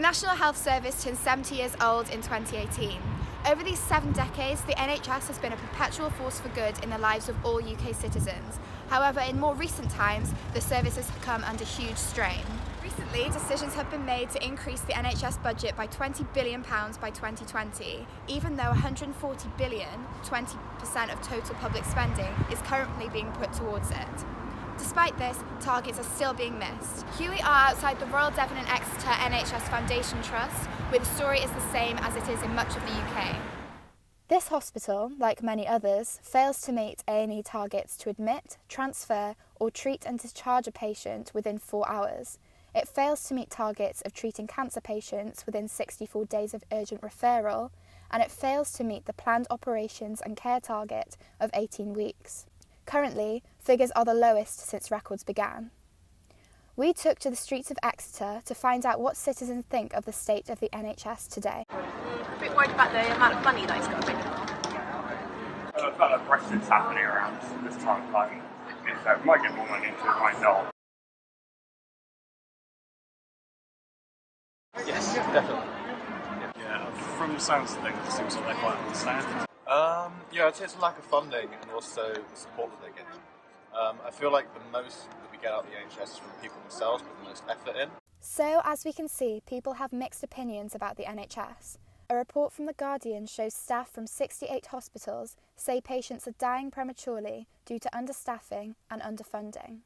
National Health Service turned 70 years old in 2018. Over these 7 decades, the NHS has been a perpetual force for good in the lives of all UK citizens. However, in more recent times, the service has come under huge strain. Recently, decisions have been made to increase the NHS budget by £20 billion by 2020, even though £140 billion, 20% of total public spending, is currently being put towards it. Despite this, targets are still being missed. Here we are outside the Royal Devon and Exeter NHS Foundation Trust, where the story is the same as it is in much of the UK. This hospital, like many others, fails to meet A&E targets to admit, transfer or treat and discharge a patient within 4 hours. It fails to meet targets of treating cancer patients within 64 days of urgent referral, and it fails to meet the planned operations and care target of 18 weeks. Currently, figures are the lowest since records began. We took to the streets of Exeter to find out what citizens think of the state of the NHS today. A bit worried about the amount of money that it's got to take. The fact that Brexit's happening around this time of life means that we might get more money into it, might not. Yes, definitely. Yeah, from the sounds of things, it seems like they're quite understanding. Yeah, I'd say it's a lack of funding and also the support that they're getting. I feel like the most that we get out of the NHS is from people themselves, put the most effort in. So, as we can see, people have mixed opinions about the NHS. A report from The Guardian shows staff from 68 hospitals say patients are dying prematurely due to understaffing and underfunding.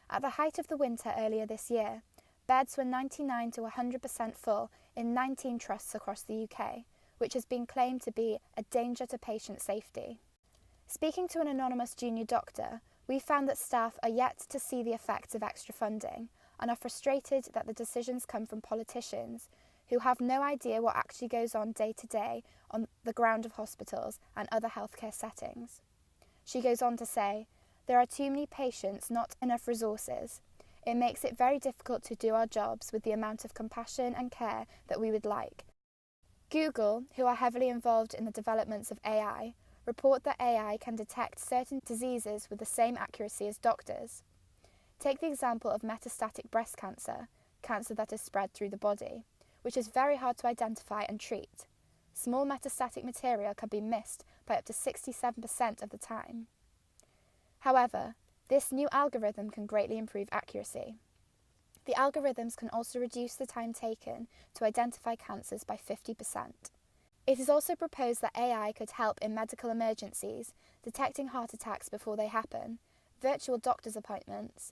At the height of the winter earlier this year, beds were 99 to 100% full in 19 trusts across the UK, which has been claimed to be a danger to patient safety. Speaking to an anonymous junior doctor, we found that staff are yet to see the effects of extra funding and are frustrated that the decisions come from politicians who have no idea what actually goes on day to day on the ground of hospitals and other healthcare settings. She goes on to say, "There are too many patients, not enough resources. It makes it very difficult to do our jobs with the amount of compassion and care that we would like." Google, who are heavily involved in the developments of AI, report that AI can detect certain diseases with the same accuracy as doctors. Take the example of metastatic breast cancer, cancer that is spread through the body, which is very hard to identify and treat. Small metastatic material can be missed by up to 67% of the time. However, this new algorithm can greatly improve accuracy. The algorithms can also reduce the time taken to identify cancers by 50%. It is also proposed that AI could help in medical emergencies, detecting heart attacks before they happen, virtual doctor's appointments,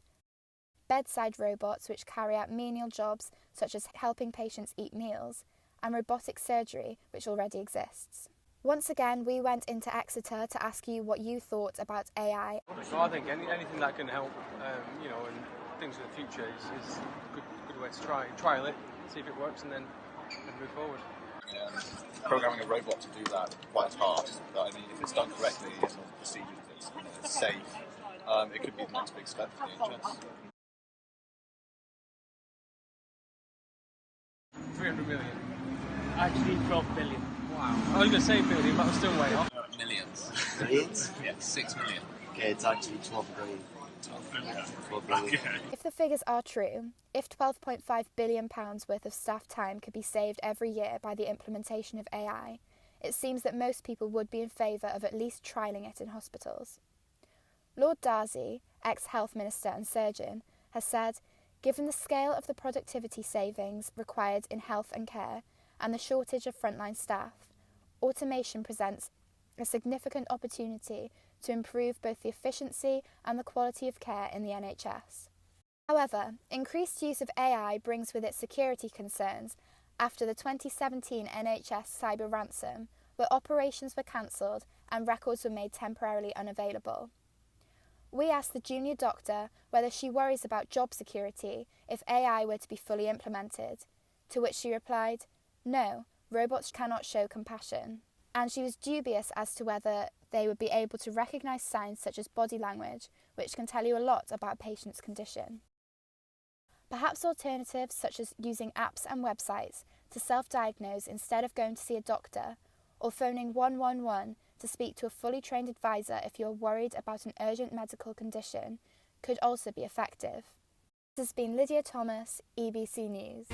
bedside robots which carry out menial jobs such as helping patients eat meals, and robotic surgery which already exists. Once again, we went into Exeter to ask you what you thought about AI. So I think anything that can help, and things for the future is a good way to trial it, see if it works, and then move forward. Yeah, programming a robot to do that quite hard. But I mean, if it's done correctly, it's all procedures, it's safe. It could be the next big step for the NHS. 300 million. Actually, 12 billion. Wow. I was going to say billion, but I'm still way off. Millions. Millions? Yeah, 6 million. Okay, it's actually 12 billion. 12 billion. If the figures are true, if £12.5 billion worth of staff time could be saved every year by the implementation of AI, it seems that most people would be in favour of at least trialling it in hospitals. Lord Darcy, ex-Health Minister and surgeon, has said, "Given the scale of the productivity savings required in health and care and the shortage of frontline staff, automation presents a significant opportunity to improve both the efficiency and the quality of care in the NHS." However, increased use of AI brings with it security concerns after the 2017 NHS cyber ransom, where operations were cancelled and records were made temporarily unavailable. We asked the junior doctor whether she worries about job security if AI were to be fully implemented, to which she replied, "No, robots cannot show compassion." And she was dubious as to whether they would be able to recognise signs such as body language, which can tell you a lot about a patient's condition. Perhaps alternatives such as using apps and websites to self-diagnose instead of going to see a doctor, or phoning 111 to speak to a fully trained advisor if you're worried about an urgent medical condition, could also be effective. This has been Lydia Thomas, EBC News.